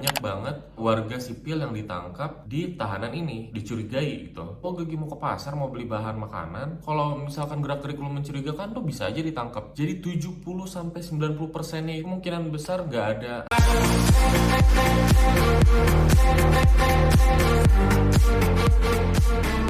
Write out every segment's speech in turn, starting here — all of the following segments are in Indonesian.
banyak banget warga sipil yang ditangkap di tahanan ini, dicurigai gitu. Oh, Gigi mau ke pasar mau beli bahan makanan, kalau misalkan gerak-gerik lu mencurigakan tuh bisa aja ditangkap. Jadi 70-90%-nya kemungkinan besar nggak ada.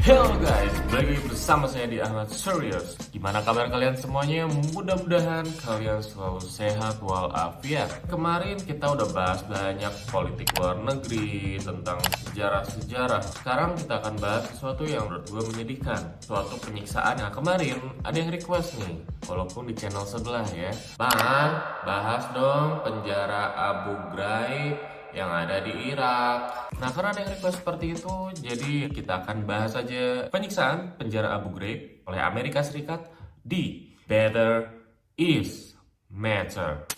Hello guys, balik lagi bersama saya di Ahmad Serius. Gimana kabar kalian semuanya? Mudah-mudahan kalian selalu sehat walafiat. Kemarin kita udah bahas banyak politik luar negeri, tentang sejarah-sejarah. Sekarang kita akan bahas sesuatu yang menurut gue menyedihkan, suatu penyiksaan yang kemarin ada yang request nih, walaupun di channel sebelah ya. Bang, bahas dong penjara Abu Ghraib yang ada di Irak. Nah, karena ada yang request seperti itu, jadi kita akan bahas aja penyiksaan penjara Abu Ghraib oleh Amerika Serikat di Better is Matter.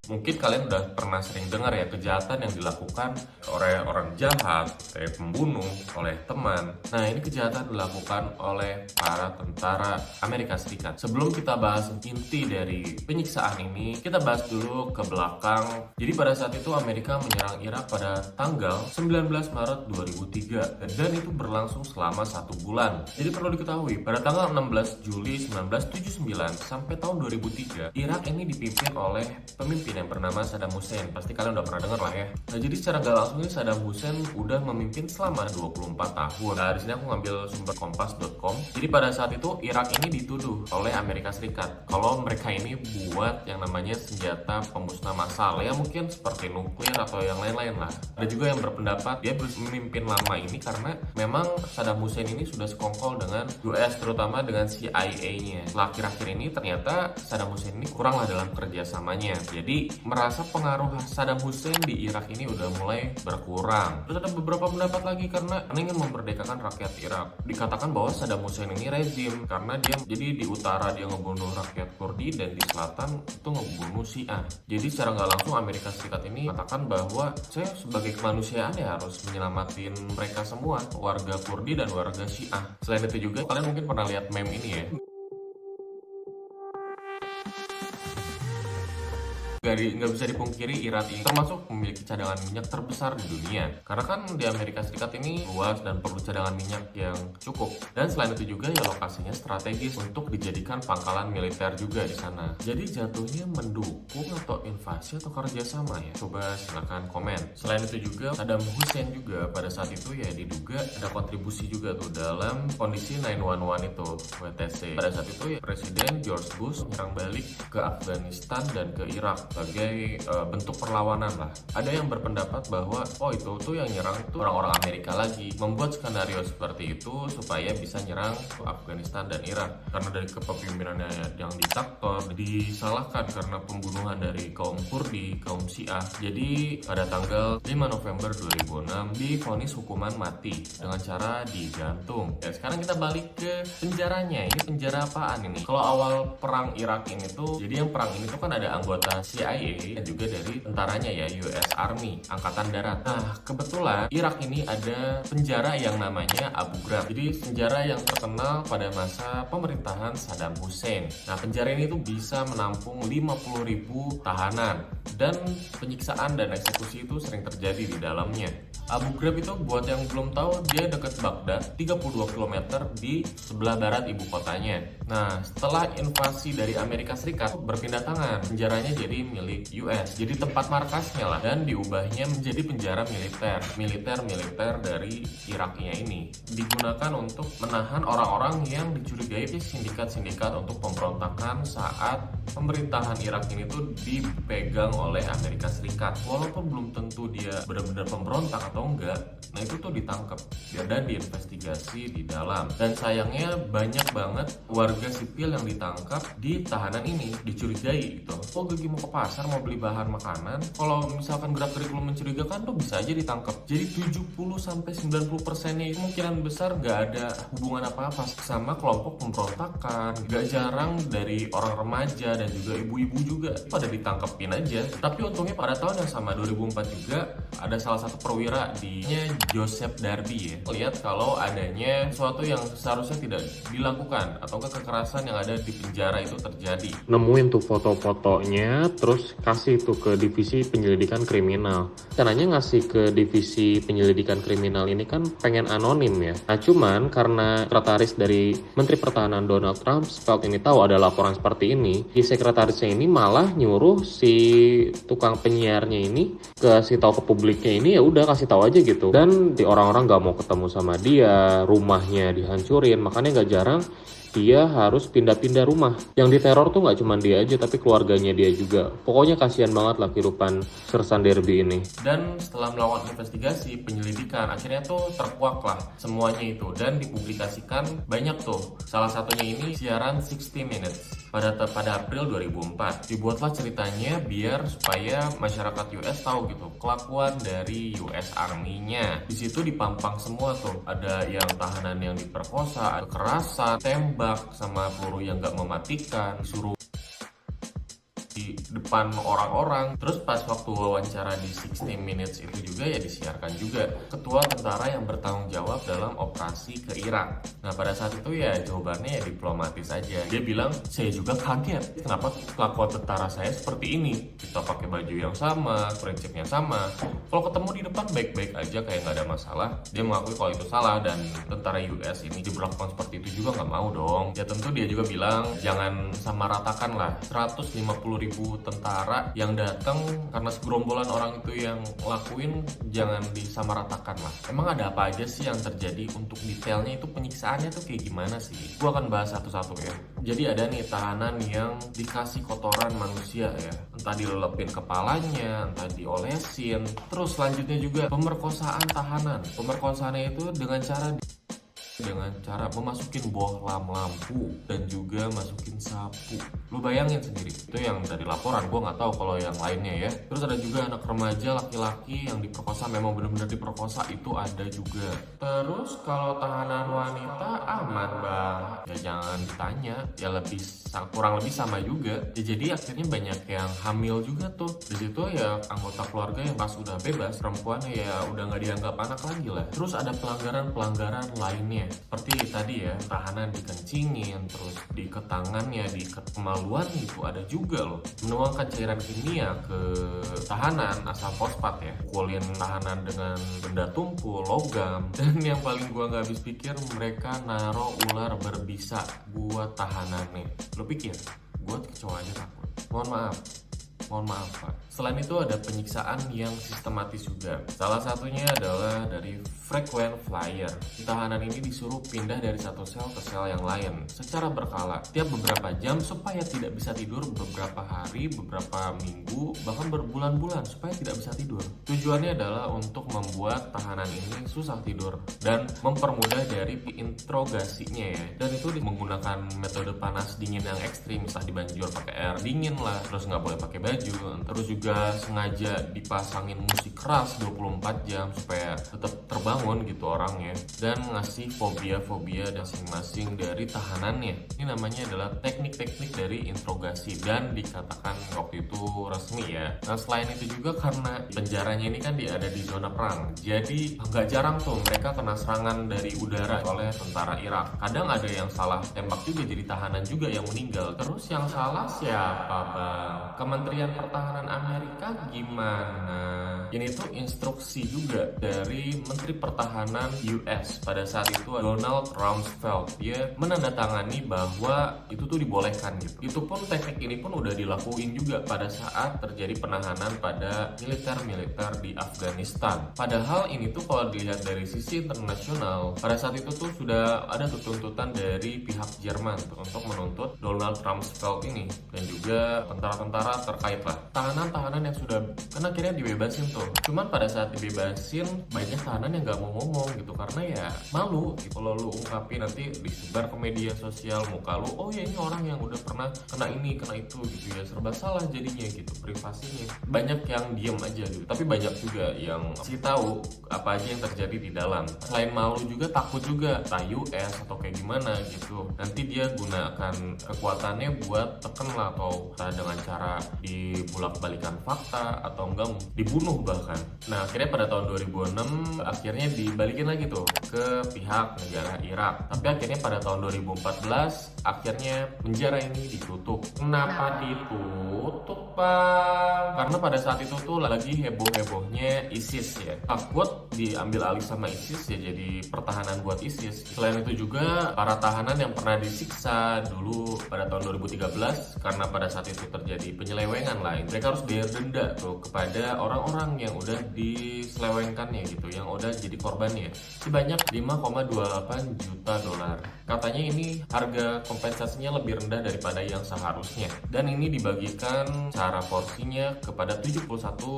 Mungkin kalian udah pernah sering dengar ya kejahatan yang dilakukan oleh orang jahat, kayak pembunuh, oleh teman. Nah, ini kejahatan dilakukan oleh para tentara Amerika Serikat. Sebelum kita bahas inti dari penyiksaan ini, kita bahas dulu ke belakang. Jadi pada saat itu Amerika menyerang Irak pada tanggal 19 Maret 2003 dan itu berlangsung selama 1 bulan. Jadi perlu diketahui, pada tanggal 16 Juli 1979 sampai tahun 2003, Irak ini dipimpin oleh pemimpin yang bernama Saddam Hussein. Pasti kalian udah pernah dengar lah ya. Nah, jadi secara gak langsung ini Saddam Hussein udah memimpin selama 24 tahun. Nah, di sini aku ngambil sumber kompas.com. Jadi pada saat itu Irak ini dituduh oleh Amerika Serikat kalau mereka ini buat yang namanya senjata pemusnah massal, ya mungkin seperti nuklir atau yang lain-lain lah. Ada juga yang berpendapat dia memimpin lama ini karena memang Saddam Hussein ini sudah sekongkol dengan US, terutama dengan CIA-nya. Setelah akhir-akhir ini ternyata Saddam Hussein ini kurang lah dalam kerjasamanya. Jadi merasa pengaruh Saddam Hussein di Irak ini udah mulai berkurang. Terus ada beberapa pendapat lagi karena ingin memerdekakan rakyat Irak. Dikatakan bahwa Saddam Hussein ini rezim karena dia jadi di utara dia ngebunuh rakyat Kurdi dan di selatan itu ngebunuh Syiah. Jadi secara nggak langsung Amerika Serikat ini mengatakan bahwa saya sebagai kemanusiaan ya harus menyelamatin mereka semua, warga Kurdi dan warga Syiah. Selain itu juga kalian mungkin pernah lihat meme ini ya. Nggak bisa dipungkiri Irak ini termasuk memiliki cadangan minyak terbesar di dunia. Karena kan di Amerika Serikat ini luas dan perlu cadangan minyak yang cukup. Dan selain itu juga ya lokasinya strategis untuk dijadikan pangkalan militer juga di sana. Jadi jatuhnya mendukung atau invasi atau kerjasama ya? Coba silahkan komen. Selain itu juga Saddam Hussein juga pada saat itu ya diduga ada kontribusi juga tuh dalam kondisi 911 itu WTC. Pada saat itu ya Presiden George Bush menyerang balik ke Afghanistan dan ke Irak sebagai bentuk perlawanan lah. Ada yang berpendapat bahwa itu tuh yang nyerang tuh orang-orang Amerika lagi, membuat skenario seperti itu supaya bisa nyerang Afghanistan dan Irak. Karena dari kepemimpinannya yang diktator, disalahkan karena pembunuhan dari kaum Kurdi, kaum Syiah. Jadi pada tanggal 5 November 2006 divonis hukuman mati dengan cara digantung. Ya, sekarang kita balik ke penjaranya. Ini penjara apaan ini? Kalau awal perang Irak ini tuh, jadi yang perang ini tuh kan ada anggota CIA dan juga dari tentaranya ya US Army, Angkatan Darat. Nah, kebetulan Irak ini ada penjara yang namanya Abu Ghraib. Jadi penjara yang terkenal pada masa pemerintahan Saddam Hussein. Nah, penjara ini tuh bisa menampung 50.000 tahanan dan penyiksaan dan eksekusi itu sering terjadi di dalamnya. Abu Ghraib itu buat yang belum tahu dia dekat Baghdad, 32 km di sebelah barat ibu kotanya. Nah, setelah invasi dari Amerika Serikat berpindah tangan, penjaranya jadi milik US. Jadi tempat markasnya lah dan diubahnya menjadi penjara militer dari Iraknya ini. Digunakan untuk menahan orang-orang yang dicurigai sindikat-sindikat untuk pemberontakan saat pemerintahan Irak ini tuh dipegang oleh Amerika Serikat. Walaupun belum tentu dia benar-benar pemberontak atau enggak, nah itu tuh ditangkap dan diinvestigasi di dalam. Dan sayangnya banyak banget warga sipil yang ditangkap di tahanan ini, dicurigai gitu. Oh, Gigi mau ke pasar mau beli bahan makanan, kalau misalkan gerak-gerik lu mencurigakan tuh bisa aja ditangkap. Jadi 70-90%-nya kemungkinan besar nggak ada hubungan apa-apa sama kelompok pemberontakan. Gak jarang dari orang remaja dan juga ibu-ibu juga pada ditangkepin aja. Tapi untungnya pada tahun yang sama 2004 juga ada salah satu perwira di Joseph Darby ya, lihat kalau adanya sesuatu yang seharusnya tidak dilakukan atau kekerasan kekerasan yang ada di penjara itu terjadi. Nemuin tuh foto-fotonya, terus kasih tuh ke divisi penyelidikan kriminal. Caranya ngasih ke divisi penyelidikan kriminal ini kan pengen anonim ya. Nah cuman karena sekretaris dari Menteri Pertahanan Donald Rumsfeld ini tahu ada laporan seperti ini, si sekretarisnya ini malah nyuruh si tukang penyiarnya ini kasih tahu ke publiknya ini, ya udah kasih tahu aja gitu. Dan di orang-orang nggak mau ketemu sama dia, rumahnya dihancurin, makanya nggak jarang dia harus pindah-pindah rumah. Yang diteror tuh nggak cuma dia aja, tapi keluarganya dia juga. Pokoknya kasihan banget lah kehidupan Sersan Derby ini. Dan setelah melakukan investigasi, penyelidikan, akhirnya tuh terkuak lah semuanya itu dan dipublikasikan banyak tuh. Salah satunya ini siaran 60 Minutes pada April 2004. Dibuatlah ceritanya biar supaya masyarakat US tahu gitu kelakuan dari US Army-nya. Di situ dipampang semua tuh. Ada yang tahanan yang diperkosa, kekerasan, tembak sama peluru yang nggak mematikan, disuruh di depan orang-orang. Terus pas waktu wawancara di 60 Minutes itu juga ya disiarkan juga ketua tentara yang bertanggung jawab dalam operasi ke Irak. Nah pada saat itu ya jawabannya ya diplomatis aja. Dia bilang, saya juga kaget kenapa kelakuan tentara saya seperti ini. Kita pakai baju yang sama, prinsipnya sama, kalau ketemu di depan baik-baik aja kayak nggak ada masalah. Dia mengakui kalau itu salah dan tentara US ini diberlakukan seperti itu juga nggak mau dong. Ya tentu dia juga bilang jangan samaratakan lah 150.000 tentara yang datang karena segerombolan orang itu yang ngelakuin, jangan disamaratakan lah. Emang ada apa aja sih yang terjadi, untuk detailnya itu penyiksaannya tuh kayak gimana sih? Gua akan bahas satu-satu ya. Jadi ada nih tahanan yang dikasih kotoran manusia ya, entah dilelepin kepalanya, entah diolesin. Terus selanjutnya juga pemerkosaan tahanan. Pemerkosaannya itu dengan cara memasukin bohlam lampu dan juga masukin sapu. Lu bayangin sendiri, itu yang dari laporan, gue nggak tahu kalau yang lainnya ya. Terus ada juga anak remaja laki-laki yang diperkosa, memang benar-benar diperkosa, itu ada juga. Terus kalau tahanan wanita aman bang, ya jangan ditanya, ya kurang lebih sama juga. Ya, jadi akhirnya banyak yang hamil juga tuh. Di situ ya anggota keluarga yang pas udah bebas, perempuannya ya udah nggak dianggap anak lagi lah. Terus ada pelanggaran lainnya. Seperti tadi ya, tahanan dikencingin, terus diikat tangannya, diikat kemaluan, itu ada juga loh. Menuangkan cairan kimia ke tahanan asal fosfat ya, pukulin tahanan dengan benda tumpul, logam. Dan yang paling gua nggak habis pikir, mereka naro ular berbisa buat tahanannya. Lo pikir, gua kecoa aja takut. Mohon maaf Pak. Selain itu ada penyiksaan yang sistematis juga. Salah satunya adalah dari frequent flyer. Tahanan ini disuruh pindah dari satu sel ke sel yang lain secara berkala tiap beberapa jam supaya tidak bisa tidur beberapa hari, beberapa minggu, bahkan berbulan-bulan supaya tidak bisa tidur. Tujuannya adalah untuk membuat tahanan ini susah tidur dan mempermudah dari interogasinya ya. Dan itu menggunakan metode panas dingin yang ekstrim, misalnya dibanjur pakai air dingin lah, terus nggak boleh pakai baju, terus juga sengaja dipasangin musik keras 24 jam supaya tetap terbangun gitu orangnya, dan ngasih fobia-fobia masing-masing dari tahanannya. Ini namanya adalah teknik-teknik dari interogasi dan dikatakan waktu itu resmi ya. Nah selain itu juga karena penjaranya ini kan ada di zona perang, jadi nggak jarang tuh mereka kena serangan dari udara oleh tentara Irak. Kadang ada yang salah tembak juga, jadi tahanan juga yang meninggal. Terus yang salah siapa bang? Kementerian Pertahanan Amerika gimana? Ini tuh instruksi juga dari Menteri Pertahanan US pada saat itu, Donald Rumsfeld. Dia menandatangani bahwa itu tuh dibolehkan gitu. Itu pun teknik ini pun udah dilakuin juga pada saat terjadi penahanan pada militer-militer di Afghanistan. Padahal ini tuh kalau dilihat dari sisi internasional, pada saat itu tuh sudah ada tuntutan dari pihak Jerman untuk menuntut Donald Rumsfeld ini dan juga tentara-tentara terkait lah. Tahanan-tahanan yang sudah kan akhirnya dibebasin tuh. Cuman pada saat dibebasin banyak tahanan yang nggak mau ngomong gitu karena ya malu gitu. Kalau lu ungkapin nanti disebar ke media sosial muka lu, oh ya ini orang yang udah pernah kena ini kena itu gitu ya, serba salah jadinya gitu privasinya. Banyak yang diem aja gitu, tapi banyak juga yang sih tahu apa aja yang terjadi di dalam. Selain malu juga takut juga entah US atau kayak gimana gitu, nanti dia gunakan kekuatannya buat teken lah, atau dengan cara dibulak-balikan fakta atau enggak dibunuh bahkan kan. Nah akhirnya pada tahun 2006 akhirnya dibalikin lagi tuh ke pihak negara Irak. Tapi akhirnya pada tahun 2014 akhirnya penjara ini ditutup. Kenapa ditutup, Pak? Karena pada saat itu tuh lagi heboh-hebohnya ISIS ya. Takut diambil alih sama ISIS ya, jadi pertahanan buat ISIS. Selain itu juga para tahanan yang pernah disiksa dulu pada tahun 2013 karena pada saat itu terjadi penyelewengan lain, mereka harus bayar denda tuh kepada orang-orang yang udah diselewengkannya gitu, yang udah jadi korbannya sebanyak 5,28 juta dolar. Katanya ini harga kompensasinya lebih rendah daripada yang seharusnya, dan ini dibagikan cara porsinya kepada 71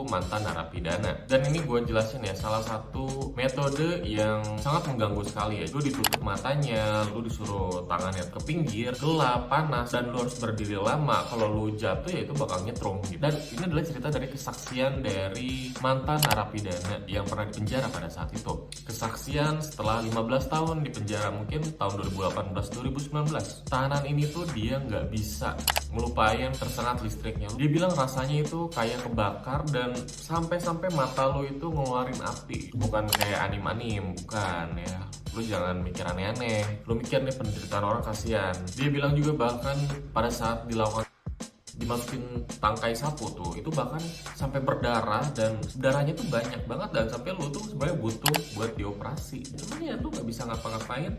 mantan narapidana. Dan ini gue jelasin ya, salah satu metode yang sangat mengganggu sekali ya. Lu ditutup matanya, lu disuruh tangannya ke pinggir, gelap, panas, dan lu harus berdiri lama. Kalau lu jatuh ya itu bakal nyetrum gitu. Dan ini adalah cerita dari kesaksian dari mantan narapidana yang pernah dipenjara pada saat itu. Kesaksian setelah 15 tahun di penjara, mungkin tahun 2018-2019. Tahanan ini tuh dia nggak bisa ngelupain tersengat listriknya. Dia bilang rasanya itu kayak kebakar dan sampai-sampai mata lo itu ngeluarin api. Bukan kayak anim-anim, bukan ya. Lo jangan mikir aneh-aneh. Lo mikir nih penderitaan orang, kasihan. Dia bilang juga bahkan pada saat dimasukin tangkai sapu tuh, itu bahkan sampai berdarah, dan darahnya tuh banyak banget, dan sampai lo tuh sebenarnya butuh buat dioperasi. Cuman ya lo nggak bisa ngapa-ngapain.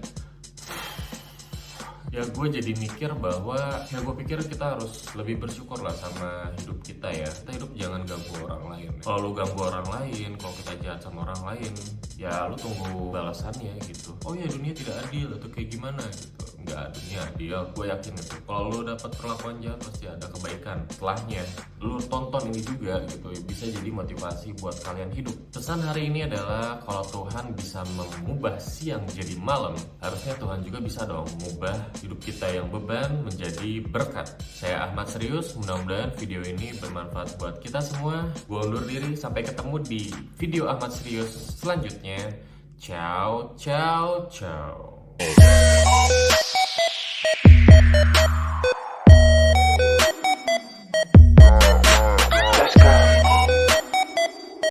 Ya gue jadi mikir bahwa ya gue pikir kita harus lebih bersyukur lah sama hidup kita ya. Kita hidup jangan ganggu orang lain. Kalau lu ganggu orang lain, kalau kita jahat sama orang lain, ya lu tunggu balasannya gitu. Oh ya dunia tidak adil atau kayak gimana gitu. Enggak, dunia adil. Gue yakin itu. Kalau lu dapat perlakuan jahat pasti ada kebaikan setelahnya. Lu tonton ini juga gitu, bisa jadi motivasi buat kalian hidup. Pesan hari ini adalah kalau Tuhan bisa mengubah siang jadi malam, harusnya Tuhan juga bisa dong mengubah hidup kita yang beban menjadi berkat. Saya Ahmad Serius, mudah-mudahan video ini bermanfaat buat kita semua. Gue undur diri, sampai ketemu di video Ahmad Serius selanjutnya. Ciao, ciao, ciao.